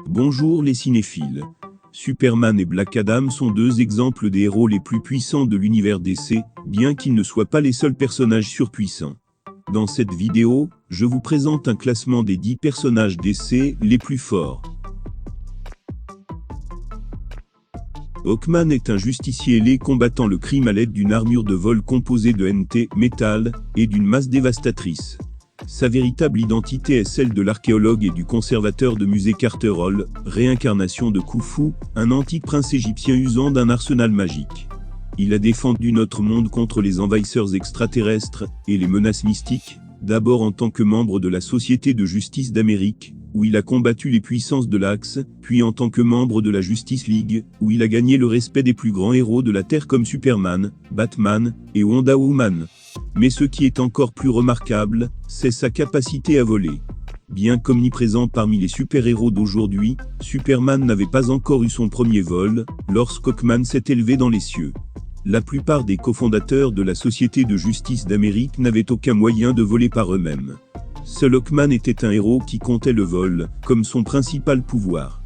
Bonjour les cinéphiles. Superman et Black Adam sont deux exemples des héros les plus puissants de l'univers DC, bien qu'ils ne soient pas les seuls personnages surpuissants. Dans cette vidéo, je vous présente un classement des 10 personnages DC les plus forts. Hawkman est un justicier ailé combattant le crime à l'aide d'une armure de vol composée de NT, métal, et d'une masse dévastatrice. Sa véritable identité est celle de l'archéologue et du conservateur de musée Carter Hall, réincarnation de Khufu, un antique prince égyptien usant d'un arsenal magique. Il a défendu notre monde contre les envahisseurs extraterrestres et les menaces mystiques, d'abord en tant que membre de la Société de Justice d'Amérique, où il a combattu les puissances de l'Axe, puis en tant que membre de la Justice League, où il a gagné le respect des plus grands héros de la Terre comme Superman, Batman et Wonder Woman. Mais ce qui est encore plus remarquable, c'est sa capacité à voler. Bien qu'omniprésent parmi les super-héros d'aujourd'hui, Superman n'avait pas encore eu son premier vol, lorsqu'Hawkman s'est élevé dans les cieux. La plupart des cofondateurs de la Société de Justice d'Amérique n'avaient aucun moyen de voler par eux-mêmes. Seul Hawkman était un héros qui comptait le vol, comme son principal pouvoir.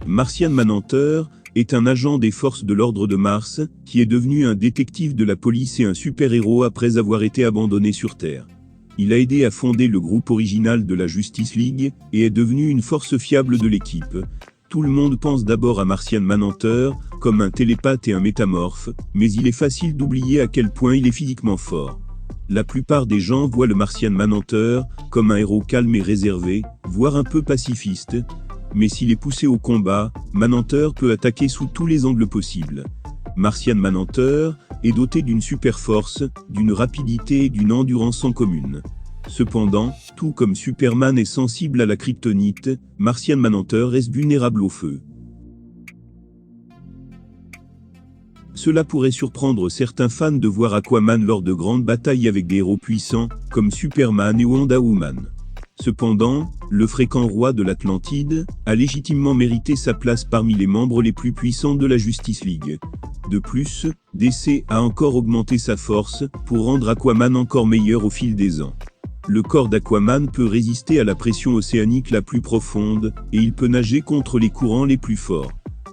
Martian Manhunter est un agent des forces de l'ordre de Mars, qui est devenu un détective de la police et un super-héros après avoir été abandonné sur Terre. Il a aidé à fonder le groupe original de la Justice League, et est devenu une force fiable de l'équipe. Tout le monde pense d'abord à Martian Manhunter, comme un télépathe et un métamorphe, mais il est facile d'oublier à quel point il est physiquement fort. La plupart des gens voient le Martian Manhunter comme un héros calme et réservé, voire un peu pacifiste. Mais s'il est poussé au combat, Manhunter peut attaquer sous tous les angles possibles. Martian Manhunter est doté d'une super force, d'une rapidité et d'une endurance sans commune. Cependant, tout comme Superman est sensible à la kryptonite, Martian Manhunter reste vulnérable au feu. Cela pourrait surprendre certains fans de voir Aquaman lors de grandes batailles avec des héros puissants, comme Superman et Wonder Woman. Cependant, le fréquent roi de l'Atlantide a légitimement mérité sa place parmi les membres les plus puissants de la Justice League. De plus, DC a encore augmenté sa force pour rendre Aquaman encore meilleur au fil des ans. Le corps d'Aquaman peut résister à la pression océanique la plus profonde, et il peut nager contre les courants les plus forts.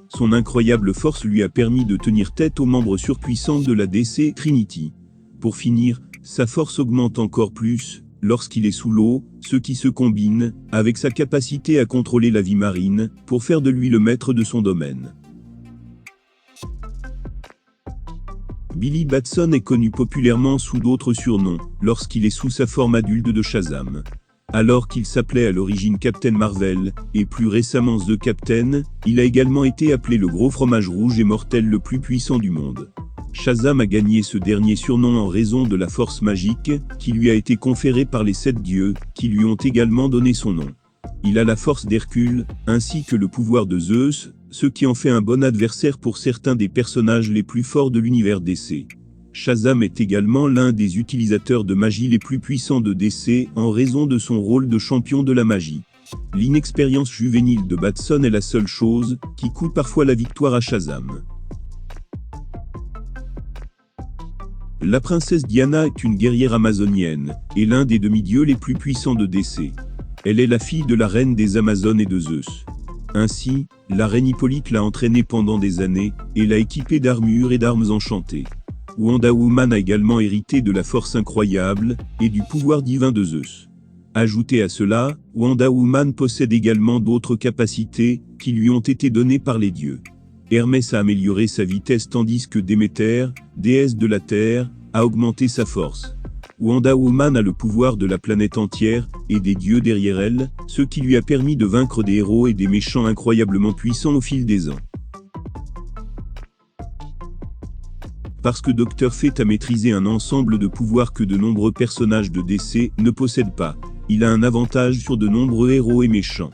Son incroyable force lui a permis de tenir tête aux membres surpuissants de la DC Trinity. Pour finir, sa force augmente encore plus lorsqu'il est sous l'eau, ce qui se combine avec sa capacité à contrôler la vie marine pour faire de lui le maître de son domaine. Billy Batson est connu populairement sous d'autres surnoms lorsqu'il est sous sa forme adulte de Shazam. Alors qu'il s'appelait à l'origine Captain Marvel, et plus récemment The Captain, il a également été appelé le gros fromage rouge et mortel le plus puissant du monde. Shazam a gagné ce dernier surnom en raison de la force magique qui lui a été conférée par les 7 dieux, qui lui ont également donné son nom. Il a la force d'Hercule, ainsi que le pouvoir de Zeus, ce qui en fait un bon adversaire pour certains des personnages les plus forts de l'univers DC. Shazam est également l'un des utilisateurs de magie les plus puissants de DC en raison de son rôle de champion de la magie. L'inexpérience juvénile de Batson est la seule chose qui coûte parfois la victoire à Shazam. La princesse Diana est une guerrière amazonienne, et l'un des demi-dieux les plus puissants de DC. Elle est la fille de la reine des Amazones et de Zeus. Ainsi, la reine Hippolyte l'a entraînée pendant des années, et l'a équipée d'armures et d'armes enchantées. Wonder Woman a également hérité de la force incroyable, et du pouvoir divin de Zeus. Ajoutez à cela, Wonder Woman possède également d'autres capacités, qui lui ont été données par les dieux. Hermès a amélioré sa vitesse tandis que Déméter, déesse de la Terre, a augmenté sa force. Wonder Woman a le pouvoir de la planète entière, et des dieux derrière elle, ce qui lui a permis de vaincre des héros et des méchants incroyablement puissants au fil des ans. Parce que Dr. Fate a maîtrisé un ensemble de pouvoirs que de nombreux personnages de DC ne possèdent pas, il a un avantage sur de nombreux héros et méchants.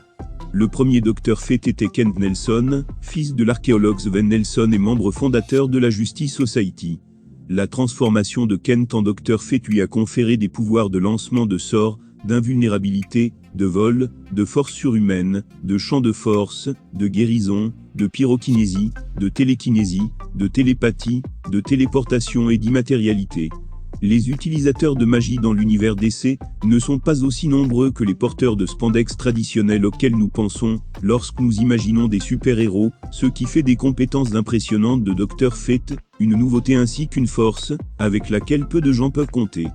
Le premier Dr. Fate était Kent Nelson, fils de l'archéologue Sven Nelson et membre fondateur de la Justice Society. La transformation de Kent en Dr. Fate lui a conféré des pouvoirs de lancement de sorts, d'invulnérabilité, de vol, de force surhumaine, de champ de force, de guérison, de pyrokinésie, de télékinésie, de télépathie, de téléportation et d'immatérialité. Les utilisateurs de magie dans l'univers DC ne sont pas aussi nombreux que les porteurs de spandex traditionnels auxquels nous pensons lorsque nous imaginons des super-héros, ce qui fait des compétences impressionnantes de Dr. Fate une nouveauté ainsi qu'une force avec laquelle peu de gens peuvent compter.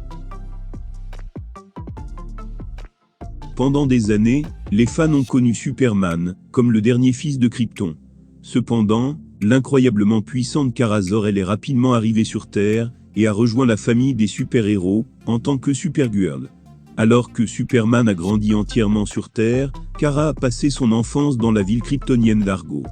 Pendant des années, les fans ont connu Superman comme le dernier fils de Krypton. Cependant, l'incroyablement puissante Kara Zor-El est rapidement arrivée sur Terre et a rejoint la famille des super-héros en tant que Supergirl. Alors que Superman a grandi entièrement sur Terre, Kara a passé son enfance dans la ville kryptonienne d'Argo.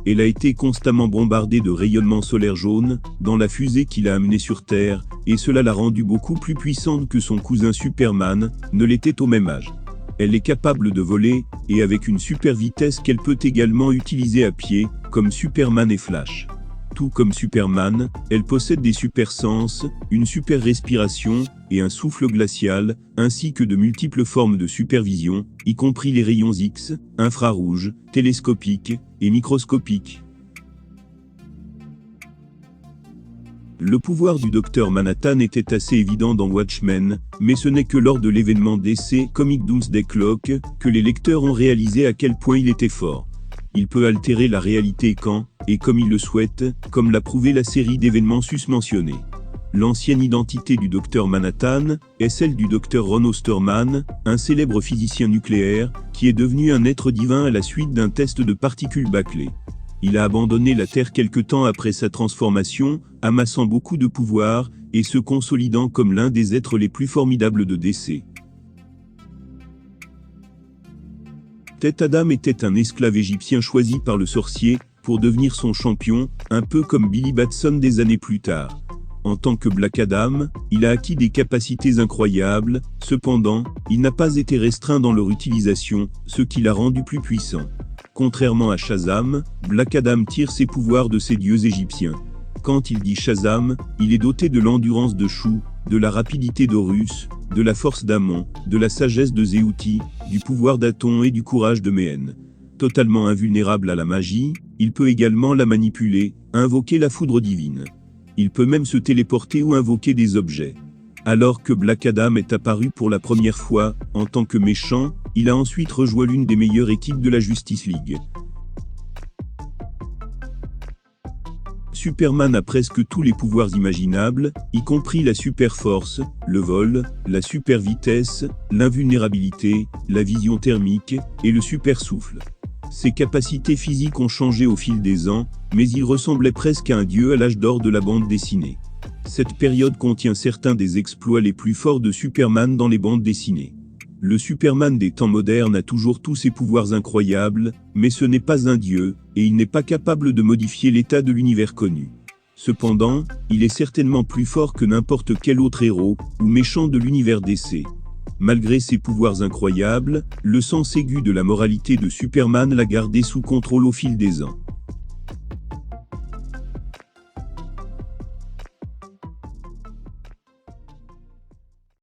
Elle a été constamment bombardée de rayonnements solaires jaunes dans la fusée qui l'a amenée sur Terre, et cela l'a rendue beaucoup plus puissante que son cousin Superman ne l'était au même âge. Elle est capable de voler, et avec une super vitesse qu'elle peut également utiliser à pied, comme Superman et Flash. Tout comme Superman, elle possède des super sens, une super respiration, et un souffle glacial, ainsi que de multiples formes de supervision, y compris les rayons X, infrarouges, télescopiques, et microscopiques. Le pouvoir du Dr Manhattan était assez évident dans Watchmen, mais ce n'est que lors de l'événement DC Comic Doomsday Clock que les lecteurs ont réalisé à quel point il était fort. Il peut altérer la réalité quand, et comme il le souhaite, comme l'a prouvé la série d'événements susmentionnés. L'ancienne identité du Dr Manhattan est celle du Dr Ron Osterman, un célèbre physicien nucléaire, qui est devenu un être divin à la suite d'un test de particules bâclées. Il a abandonné la Terre quelque temps après sa transformation, amassant beaucoup de pouvoir, et se consolidant comme l'un des êtres les plus formidables de DC. Tête Adam était un esclave égyptien choisi par le sorcier, pour devenir son champion, un peu comme Billy Batson des années plus tard. En tant que Black Adam, il a acquis des capacités incroyables, cependant, il n'a pas été restreint dans leur utilisation, ce qui l'a rendu plus puissant. Contrairement à Shazam, Black Adam tire ses pouvoirs de ses dieux égyptiens. Quand il dit Shazam, il est doté de l'endurance de Shu, de la rapidité d'Horus, de la force d'Amon, de la sagesse de Zéouti, du pouvoir d'Aton et du courage de Méhen. Totalement invulnérable à la magie, il peut également la manipuler, invoquer la foudre divine. Il peut même se téléporter ou invoquer des objets. Alors que Black Adam est apparu pour la première fois, en tant que méchant, il a ensuite rejoint l'une des meilleures équipes de la Justice League. Superman a presque tous les pouvoirs imaginables, y compris la super force, le vol, la super vitesse, l'invulnérabilité, la vision thermique, et le super souffle. Ses capacités physiques ont changé au fil des ans, mais il ressemblait presque à un dieu à l'âge d'or de la bande dessinée. Cette période contient certains des exploits les plus forts de Superman dans les bandes dessinées. Le Superman des temps modernes a toujours tous ses pouvoirs incroyables, mais ce n'est pas un dieu, et il n'est pas capable de modifier l'état de l'univers connu. Cependant, il est certainement plus fort que n'importe quel autre héros, ou méchant de l'univers DC. Malgré ses pouvoirs incroyables, le sens aigu de la moralité de Superman l'a gardé sous contrôle au fil des ans.